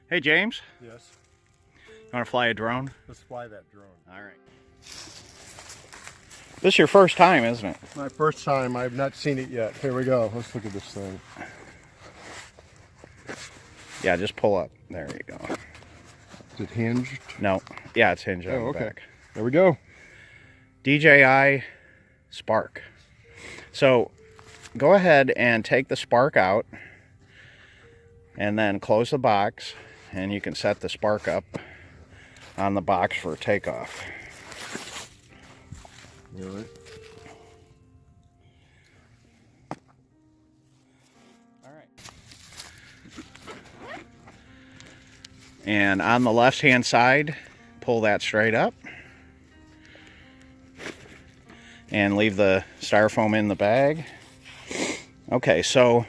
Hey, James. Yes. You want to fly a drone? Let's fly that drone. All right. This is your first time, isn't it? My first time. I've not seen it yet. Here we go. Let's look at this thing. Yeah, just pull up. There you go. Is it hinged? No. Yeah, it's hinged on the okay. back. There we go. DJI Spark. So go ahead and take the Spark out and then close the box, and you can set the Spark up on the box for takeoff. All right. All right. And on the left-hand side, pull that straight up and leave the styrofoam in the bag. Okay, so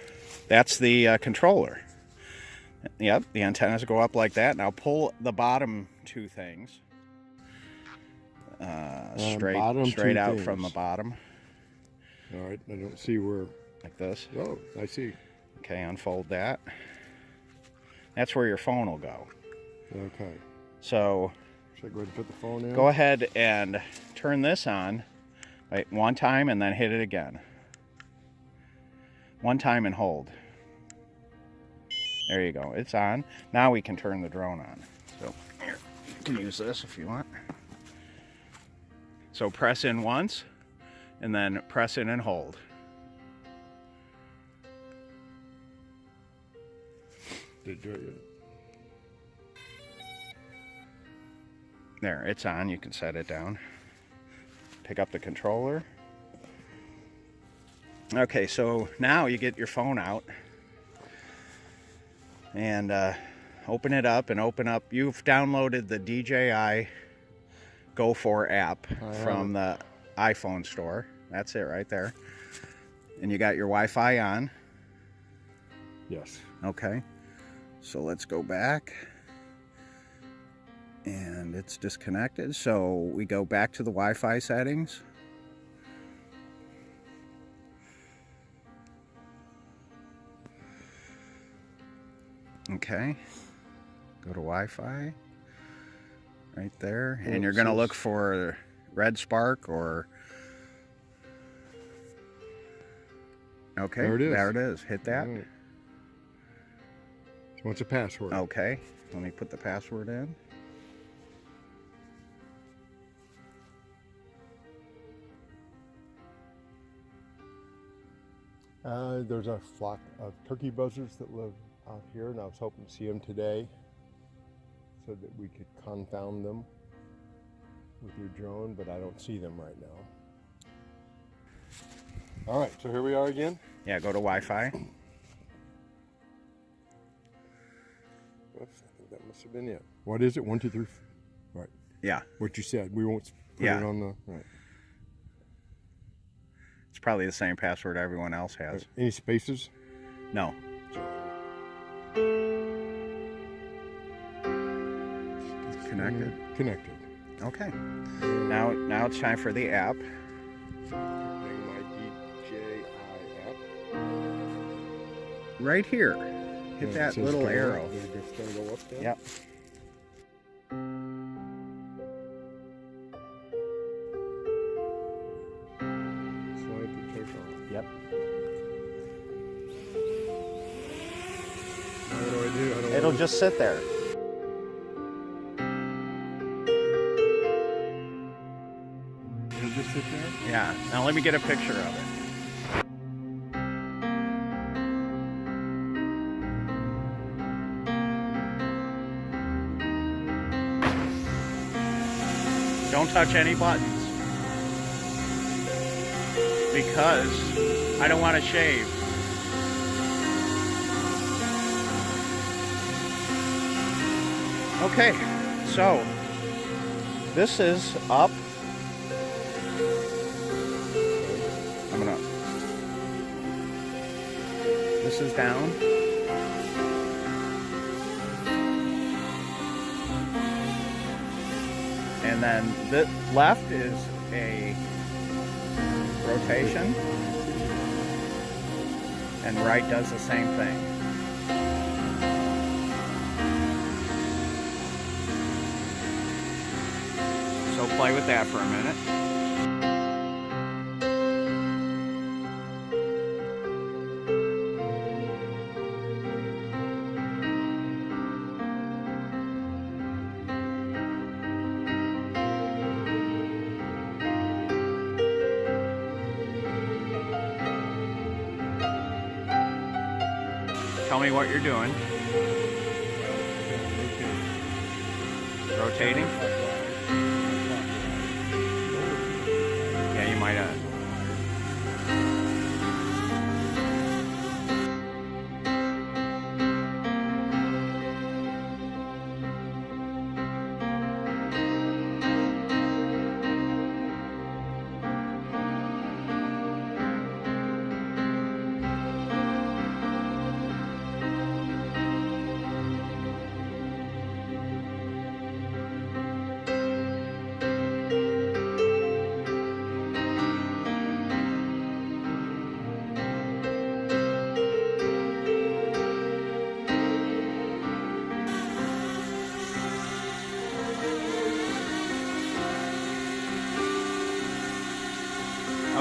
that's the controller. Yep, the antennas go up like that. Now pull the bottom two things straight out from the bottom. All right, I don't see where. Like this. Oh, I see. Okay, unfold that. That's where your phone will go. Okay. So should I go ahead and put the phone in? Go ahead and turn this on, right, one time and then hit it again. One time and hold. There you go, it's on. Now we can turn the drone on. So here, you can use this if you want. So press in once and then press in and hold. Did it do it yet? There, it's on. You can set it down. Pick up the controller. Okay, so now you get your phone out and open it up and open up. You've downloaded the DJI Go 4 app from the iPhone store. That's it right there. And you got your Wi-Fi on. Yes. Okay, so let's go back. And it's disconnected, so we go back to the Wi-Fi settings. Okay, go to Wi-Fi right there, and you're going to look for Red Spark or... Okay, there it is. There it is. Hit that. Right. So what's a password? Okay, let me put the password in. There's a flock of turkey buzzards that live out here, and I was hoping to see them today so that we could confound them with your drone, but I don't see them right now. All right, so here we are again. Yeah, go to Wi-Fi. Oops, I think that must have been it. What is it? 1, 2, 3. Right. Yeah. What you said. We won't put it on the right. It's probably the same password everyone else has. Any spaces? No. It's connected. Connected. Okay. Now it's time for the app. My DJI app. Right here. Hit that little arrow. It's going to go up there? Yep. Yep. What do I do? It'll just sit there. It'll just sit there? Yeah. Now let me get a picture of it. Don't touch any buttons because I don't want to shave. Okay, so this is up. This is down. And then the left is a rotation, and right does the same thing. play with that for a minute. Tell me what you're doing. Rotating? Yeah, you might have.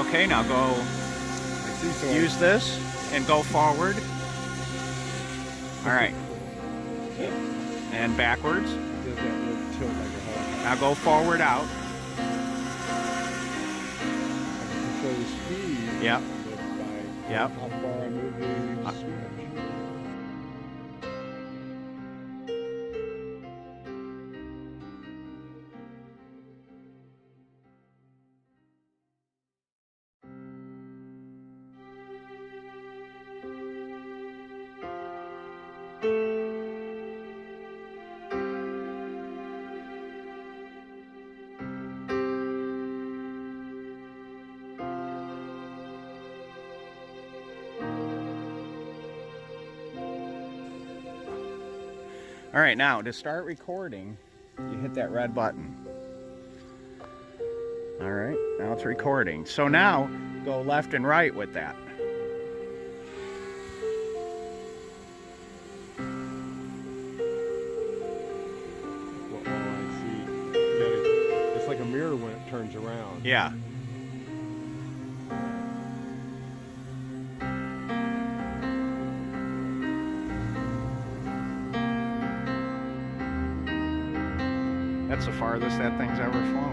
Okay, now go use this and go forward. All right. And backwards. Now go forward out. Control the speed. Yep. By Yep. how far I move the switch. All right, now to start recording, you hit that red button. All right, now it's recording. So now go left and right with that. Well, I see. Yeah, it's like a mirror when it turns around. Yeah. That's the farthest that thing's ever flown.